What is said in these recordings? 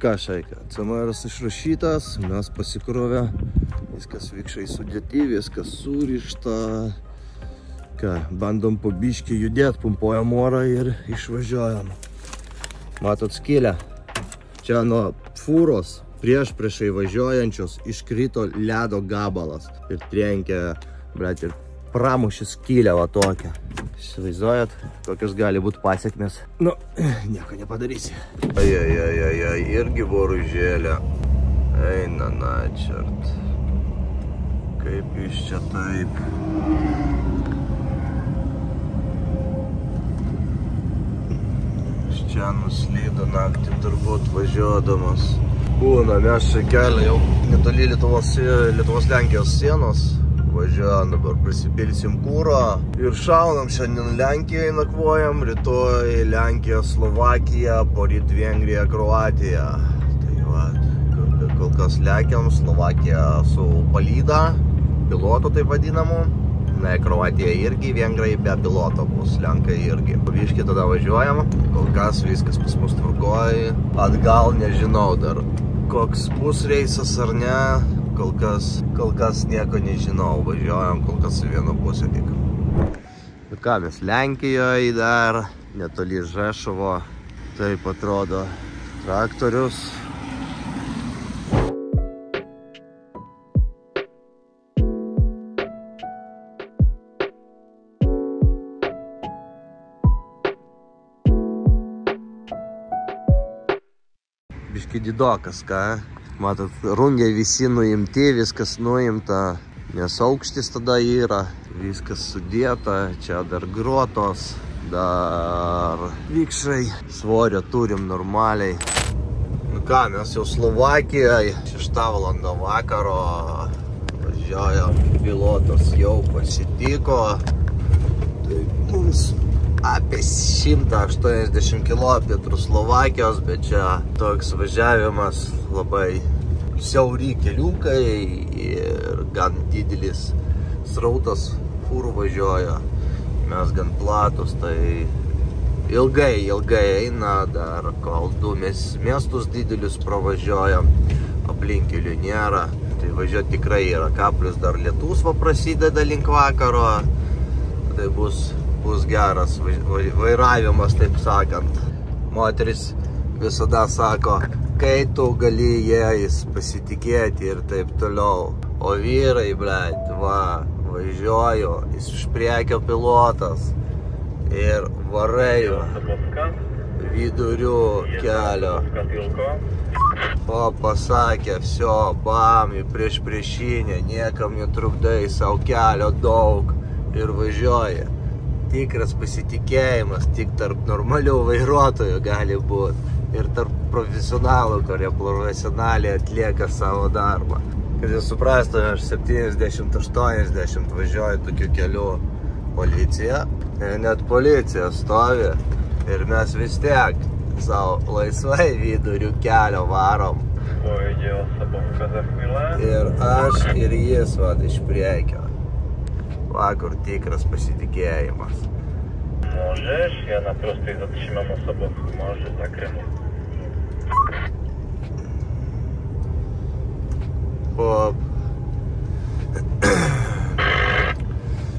ką, šaika, CMR'as išrašytas, mes pasikrovę, viskas vikšai sudėti, viskas surišta. Ką, bandom po biškį judėti, pumpuojam orą ir išvažiuojam. Matot skylę? Čia nuo fūros priešai važiuojančios iškrito ledo gabalas ir trenkė, blet, ir pramušė skylę va tokią. Įsivaizduojat, kokios gali būti pasiekmes? Nu, nieko nepadarysi. Ai, irgi boružėlė. Eina, na, čert. Kaip iš čia taip? Iš čia nuslydo naktį turbūt važiuodamas. Būna, mes čia kelią jau netoli Lietuvos-Lenkijos sienos. Važiuojam, dabar prisipilsim kūro ir šaunam, šiandien Lenkijoje nakvojam, rytoj Lenkija, Slovakija, poryt Vengrija, Kroatija. Tai va, kol kas lekiam, Slovakija su palyda, piloto taip vadinamu. Na, Kroatija irgi, Vengrai be piloto bus, Lenkai irgi. Pavyškiai tada važiuojam, kol kas viskas pas mus tvarkoj. Atgal nežinau dar, koks bus reisas ar ne. Kol kas nieko nežinau, važiuojam kol kas į vieną pusę tik. Bet ką, mes Lenkijoje dar, netoli Žešovo, taip atrodo traktorius. Biški didokas, ką? Matot, rungiai visi nuimti, viskas nuimta, nes aukštis tada yra, viskas sudėta, čia dar grotos, dar vikšrai, svorio turim normaliai. Nu ką, mes jau Slovakijoje, 6 valandą vakaro, važiuoja, pilotas jau pasitiko, tai mums apie 180 km Slovakijos, bet čia toks važiavimas labai siauri keliukai ir gan didelis srautas fūrų važiuoja. Mes gan platus, tai ilgai eina, dar kol 2 miestus didelius pravažiuojam, aplinkelių nėra. Tai važiuoti tikrai yra ką, plus dar lietus va prasideda link vakaro, tai bus geras vairavimas, taip sakant. Moteris visada sako, kai tu gali jais pasitikėti ir taip toliau. O vyrai, blet, va, važiuoju, jis iš priekio pilotas ir varaju vidurių kelio. O pasakė, vsio, bam, į priešinę, niekam netrukdai, savo kelio daug ir važiuoja. Tikras pasitikėjimas tik tarp normalių vairuotojų gali būti ir tarp profesionalų, kurie profesionaliai atlieka savo darbą. Kad jūs suprastume, aš 70-80 važiuoju tokiu keliu, policija, net policija stovi ir mes vis tiek savo laisvai vidurių kelio varom. Ir aš ir jis vad iš priekio. Kur tikras pasitikėjimas. Możesz, ja na prostej zatrzymam osobę, może zakręcić.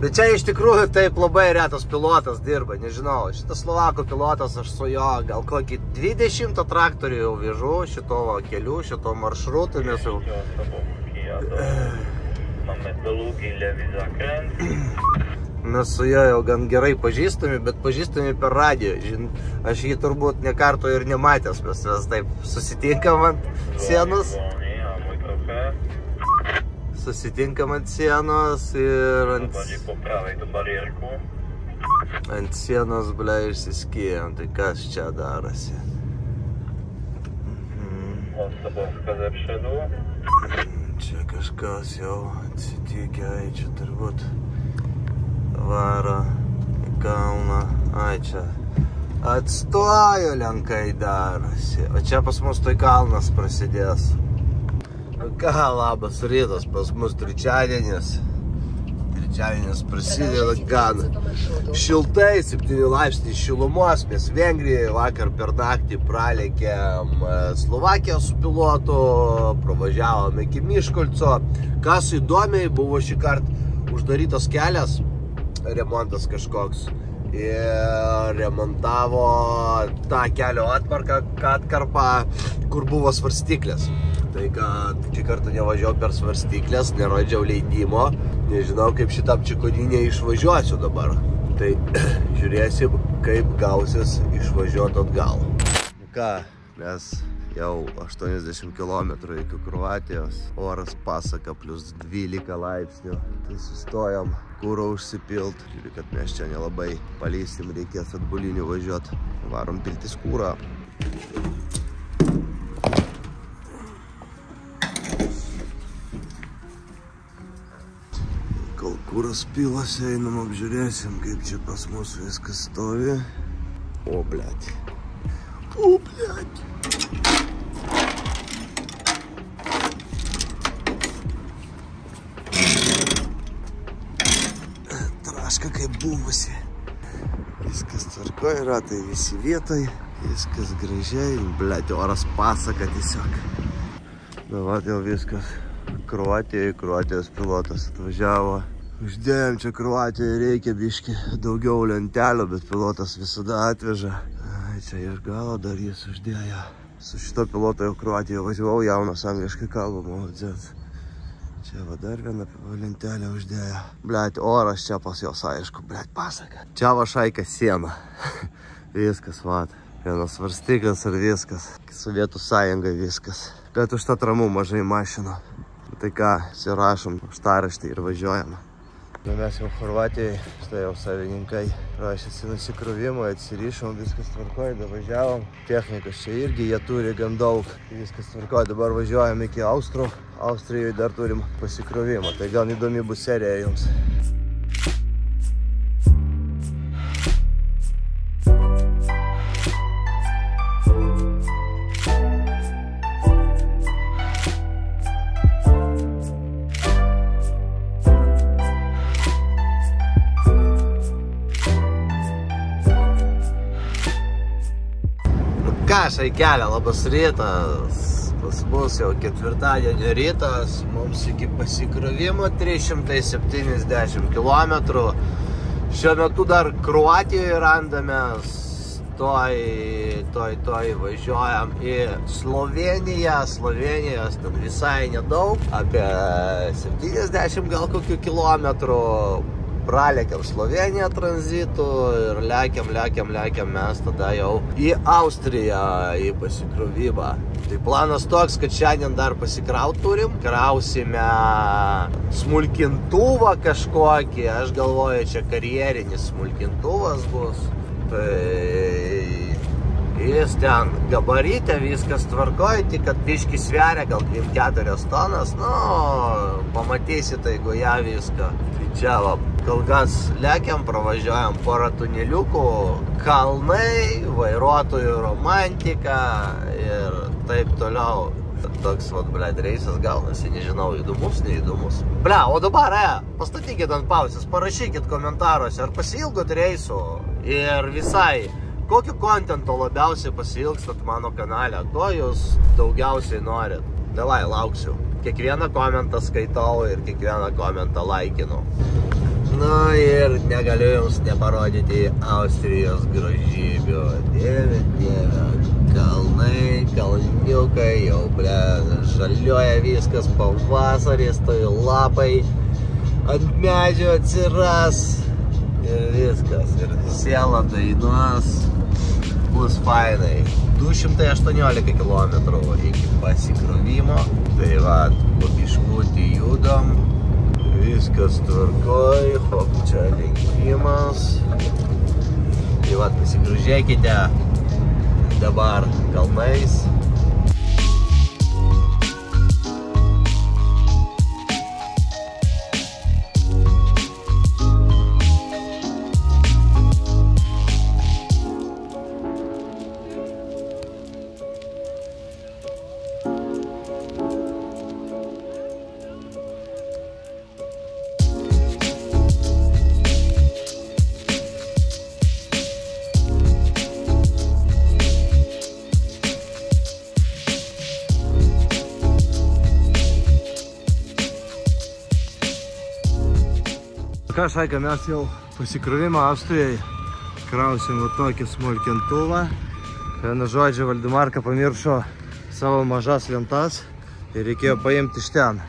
Bet čia iš tikrųjų taip labai retas pilotas dirba, nežinau. Šitas Slovakų pilotas, aš su jo gal kokį 20 traktorių jau vežu šito keliu, šito maršrutu, nes jau... Mes su jo jau gan gerai pažįstami, bet pažįstami per radiją. Aš jį turbūt ne karto ir nematęs, mes taip susitinkam ant sienos. Susitinkam ant sienos ir ant sienos, ble, išsiskėjom. Tai kas čia darosi? Čia kažkas jau atsitikė, čia turbūt varo į kalną. Ai, čia atstojo Lenkai darosi. O čia pas mus tai kalnas prasidės. Ką, labas rytas, pas mus trečiadienis. Trečiadienis prasideda gan šiltai, 7 laipsniai šilumos. Mes Vengrijoje vakar per naktį pralėkėm Slovakiją su pilotu, pravažiavom iki Miškolco. Kas įdomiai, buvo šį kartą uždarytas kelias, remontas kažkoks. Ir remontavo tą kelio atkarpą, kur buvo svarstyklės. Tai kad šį kartą nevažiavau per svarstyklės, nerodžiau leidimo, nežinau kaip šitam Čikonynė išvažiuosiu dabar. Tai žiūrėsim, kaip gausis išvažiuoti atgal. Ką, mes jau 80 km iki Kroatijos, oras pasaka plus 12 laipsnių. Tai sustojom kūro užsipilt. Žiūrėk, kad mes čia nelabai palysim, reikės atbulinių važiuoti. Varom piltis kūrą. Kol kūras pilasi, einam apžiūrėsim, kaip čia pas mus viskas stovi. O, blėt. O, blėt. Traška kaip buvusi. Viskas tvarkoj, ratai visi vietoj. Viskas gražiai. Blėt, oras pasaka tiesiog. Dabar jau viskas. Kroatijos pilotas atvažiavo. Uždėjom čia Kroatijoje, reikia biški daugiau lentelių, bet pilotas visada atveža. Ai, čia iš galo dar jis uždėjo. Su šito piloto jau Kroatijoje važiavau, jaunas angliškai kalba, молодец. Čia va dar vieną lentelę uždėjo. Blet, oras čia pas jos aišku, blet, pasaka. Čia va šaika siena. Viskas, vat. Vienas svarstyklis ir viskas. Sovietų sąjungai viskas. Bet užtat ramu mažai mašinų. Tai ką, sirašom užtaraštį ir važiuojam. Mes jau Chorvatijoje, štai jau savininkai rašėsi nusikrovimo, atsirišom, viskas tvarkoj, davažiavom. Technikos čia irgi jie turi gan daug, viskas tvarkoj. Dabar važiuojam iki Austrų, Austrijoje dar turim pasikrovimą, tai gal įdomi bus serija jums. Ką, šaikelė, labas rytas. Pas mus jau ketvirtadienio rytas. Mums iki pasikrovimo 370 km. Šiuo metu dar Kroatijoje randamės. Toj važiuojam į Sloveniją. Slovenijos ten visai nedaug. Apie 70 gal kokių kilometrų. Pralėkiam Sloveniją tranzitu ir lekiam mes tada jau į Austriją, į pasikrovimą. Tai planas toks, kad šiandien dar pasikraut turim. Krausime smulkintuvą kažkokį, aš galvoju, čia karjerinis smulkintuvas bus. Tai jis ten gabaryte, viskas tvarkoj, tik kad biški sveria gal 24 tonas, nu, pamatysit, jeigu ją viską. Tai čia va, kol kas lekiam, pravažiuojam porą tuneliukų, kalnai, vairuotojų romantika ir taip toliau. Toks, vat, blėt, reisas gaunasi, nežinau, įdomus, neįdomus. Ble, o dabar, pastatykit ant pauzės, parašykit komentaruose, ar pasiilgot reisų ir visai, kokio kontento labiausiai pasiilgstat mano kanale, ko jūs daugiausiai norit. Davai, lauksiu. Kiekvieną komentą skaitau ir kiekvieną komentą laikinu. Na ir negaliu jums neparodyti Austrijos grožybių. Dieve, kalnai, kalniukai, jau ble, žaliuoja viskas, pavasaris, tai lapai ant medžio atsiras ir viskas. Ir siela dainuos, bus fainai. 218 km iki pasikrovimo. Tai va, po biškutį judam. Viskas tvarkoj, hop, čia lenkimas. Tai va, pasigrožėkite dabar kalnais. Ką, Šaika, mes jau pasikrovimą Austrijai krausim va tokį smulkintuvą. Vienu žodžiu, Valdimarka pamiršo savo mažas lentas ir reikėjo paimti iš ten.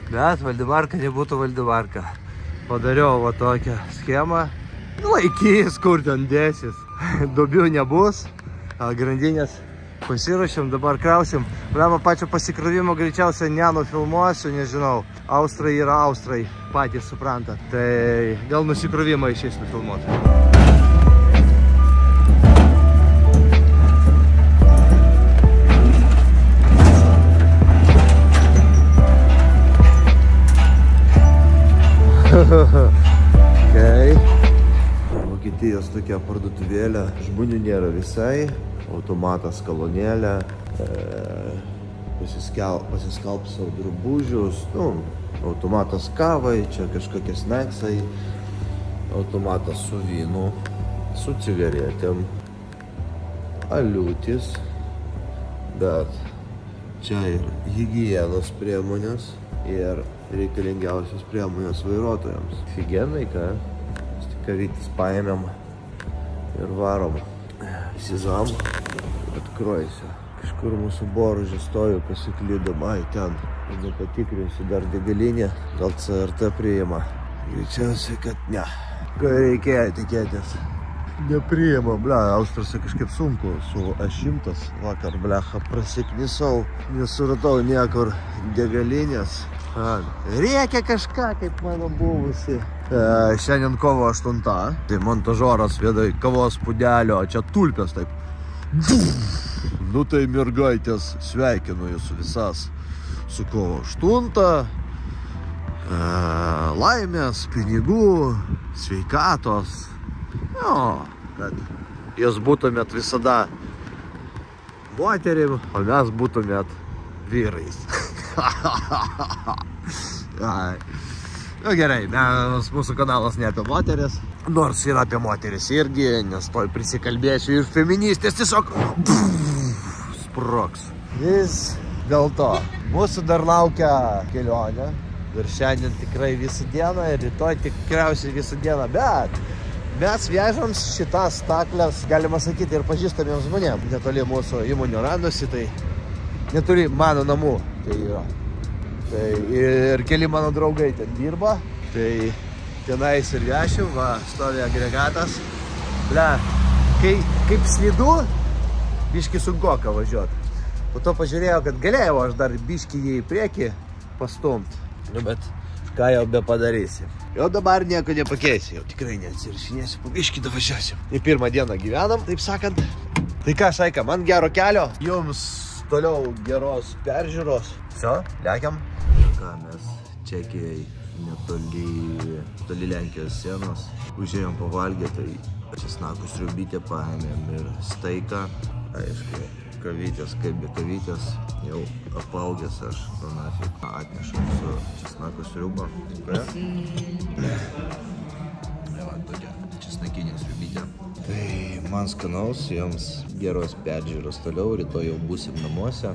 Bet Valdimarka nebūtų Valdimarka. Padariau va tokią schemą. Laikys, kur ten dėsis. Duobių nebus. Grandinės pasiruošėm, dabar krausim. Blema, pačio pasikrovimo greičiausiai nenufilmuosiu, nežinau. Austrai yra Austrai, patys supranta. Tai gal nusikrovimą išeis nufilmuoti. Okay. Vokietijos tokia parduotuvėlė, žmonių nėra visai, automatas kolonėlė, pasiskalb savo drabužius, automatas kavai, čia kažkokie snacksai, automatas su vynu, su cigaretėm, aliutis, bet čia ir higienos priemonės ir reikalingiausios priemonės vairuotojams. Figenai, ką? Kavytis paėmėm ir varom. Įsizam, atkrojusiu. Kažkur mūsų boružė stoju, pasiklydom. Ai, ten. Nepatikrinsiu dar degalinę. Gal CRT priima. Greičiausiai, kad ne. Ko reikėjo tikėtis? Nepriima, ble, Austrose kažkaip sunku. Su A100 vakar, blecha, prasiknisau. Nesuratau niekur degalinės. Reikia kažką, kaip mano buvusi. Šiandien kovo 8. Tai montažoras vietoj kavos pudelio, čia tulpės taip. Nu tai mergaitės, sveikinu jūsų visas su kovo 8. Laimės, pinigų, sveikatos. Jo, kad jūs būtumėt visada moterim, o mes būtumėt vyrais. Nu gerai, mūsų kanalas ne apie moteris, nors yra apie moteris irgi, nes toj prisikalbėsiu ir feministės tiesiog sprogs. Vis dėl to, mūsų dar laukia kelionė ir šiandien tikrai visą dieną ir rytoj tikriausiai visą dieną, bet mes vežam šitas staklės, galima sakyti, ir pažįstamiems žmonėms. Netoli mūsų įmonių randosi, tai netoli mano namų tai yra. Tai ir keli mano draugai ten dirba, tai tenais ir vešiu, va, stovi agregatas. Ble, kaip slidu, biški sunkoka važiuoti. Po to pažiūrėjau, kad galėjau aš dar biški jį į priekį pastumt. Nu, bet ką jau be padarysi. Jau dabar nieko nepakeisi, jau tikrai neatsirašinėsiu, po biški davažiuosiu. Į pirmą dieną gyvenam, taip sakant. Tai ką, Šaika, man gero kelio, jums toliau geros peržiūros. Все, lekiam. Ką mes Čekijai netoli Lenkijos sienos užėjom pavalgyti, tai česnakų sriubytę paėmėm ir steiką. Aišku, kavytės kaip be kavytės, jau apaugęs aš nafik atnešau su česnakų sriuba. Va, tokia česnakinė sriubytė. Tai man skanaus, jums geros peržiūros toliau, rytoj jau būsim namuose.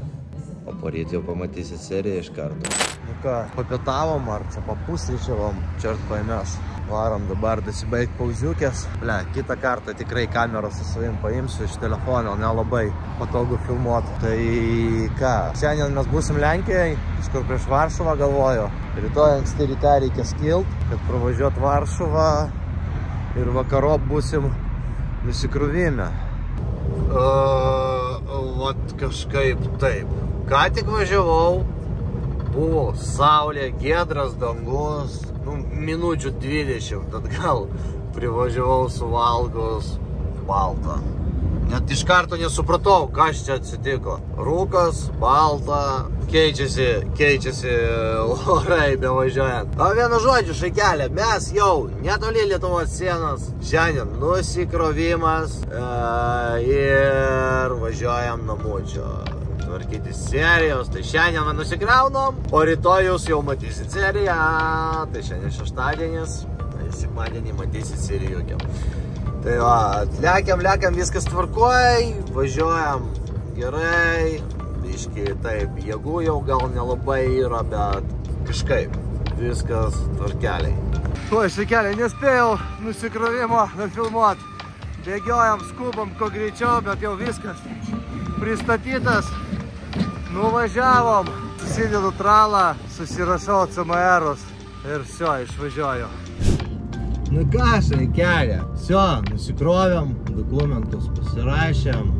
O poryt jau pamatysit seriją iš karto. Nu ką, papietavom ar čia papusryčiavom, čert paėmės. Varom dabar dasibaigt pauziukės. Ble, kitą kartą tikrai kamerą su savim paimsiu iš telefono, nelabai patogu filmuoti. Tai ką, šiandien mes būsim Lenkijai, kažkur prieš Varšuvą galvoju. Rytoj anksti ryte reikia skilt, kad pravažiuot Varšuvą ir vakarop būsim nusikrovime. Vat kažkaip taip. Ką tik važiavau, buvo saulė, giedras dangus, minučių 20, tad gal privažiavau suvalgus baltą. Net iš karto nesupratau, kas čia atsitiko. Rūkas, balta, keičiasi orai bevažiuojant. O vienu žodžiu, Šaikelė, mes jau netoli Lietuvos sienos. Šiandien nusikrovimas ir važiuojam namučio. Tvarkyti serijos, tai šiandien nusikraunam, o rytoj jūs jau matysit seriją, tai šiandien šeštadienis, tai sekmadienį matysit serijų. Tai va, lekiam, viskas tvarkoj, važiuojam gerai, biški taip, jėgų jau gal nelabai yra, bet kažkaip viskas tvarkeliai. Tuo išsikeliai, nespėjau nusikrovimo nufilmuot. Bėgiojam, skubam, kuo greičiau, bet jau viskas pristatytas. Nuvažiavom, susidedu tralą, susirašau CMR-us ir все, išvažiuoju. Nu ką, šaikelė, все, nusikrovėm, dokumentus pasirašėm,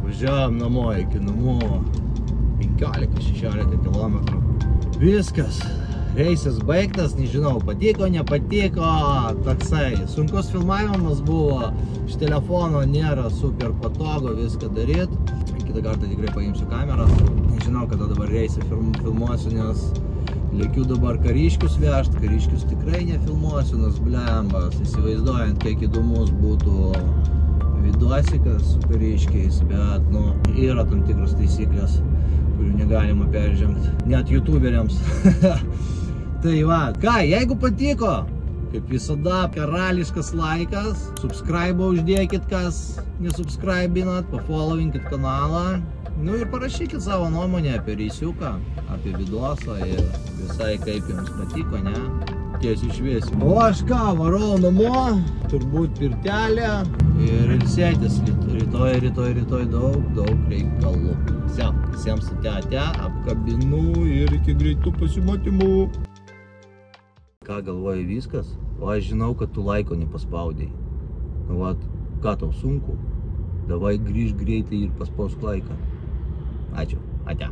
važiavom namo iki namų 15-16 km. Viskas. Reisas baigtas, nežinau, patiko, nepatiko, toksai. Sunkus filmavimas buvo, iš telefono nėra super patogu viską daryt. Kitą kartą tikrai paimsiu kamerą. Nežinau, kada dabar reisą filmuosiu, nes lėkiu dabar kariškius vežt. Kariškius tikrai nefilmuosiu, nes blembas, įsivaizduojant, kiek įdomus būtų vidosikas su kariškiais, bet, nu, yra tam tikros taisyklės, kurių negalima peržengti, net youtuberiams. Tai va, ką, jeigu patiko, kaip visada, karališkas laikas, subscribe uždėkit, kas nesubscribinat, pafollowinkit kanalą, nu ir parašykit savo nuomonę apie reisiuką, apie vidosą ir visai kaip jums patiko, ne? Tiesiai šviesiai. O aš ką, varau namo, turbūt pirtelė ir ilsėtis rytoj daug reikalų. Visiems ate, apkabinu ir iki greitų pasimatymų. Ką galvoji viskas? O aš žinau, kad tu laiko nepaspaudėjai. Nu vat, ką tau sunku? Davai grįžk greitai ir paspausk laiką. Ačiū, ate.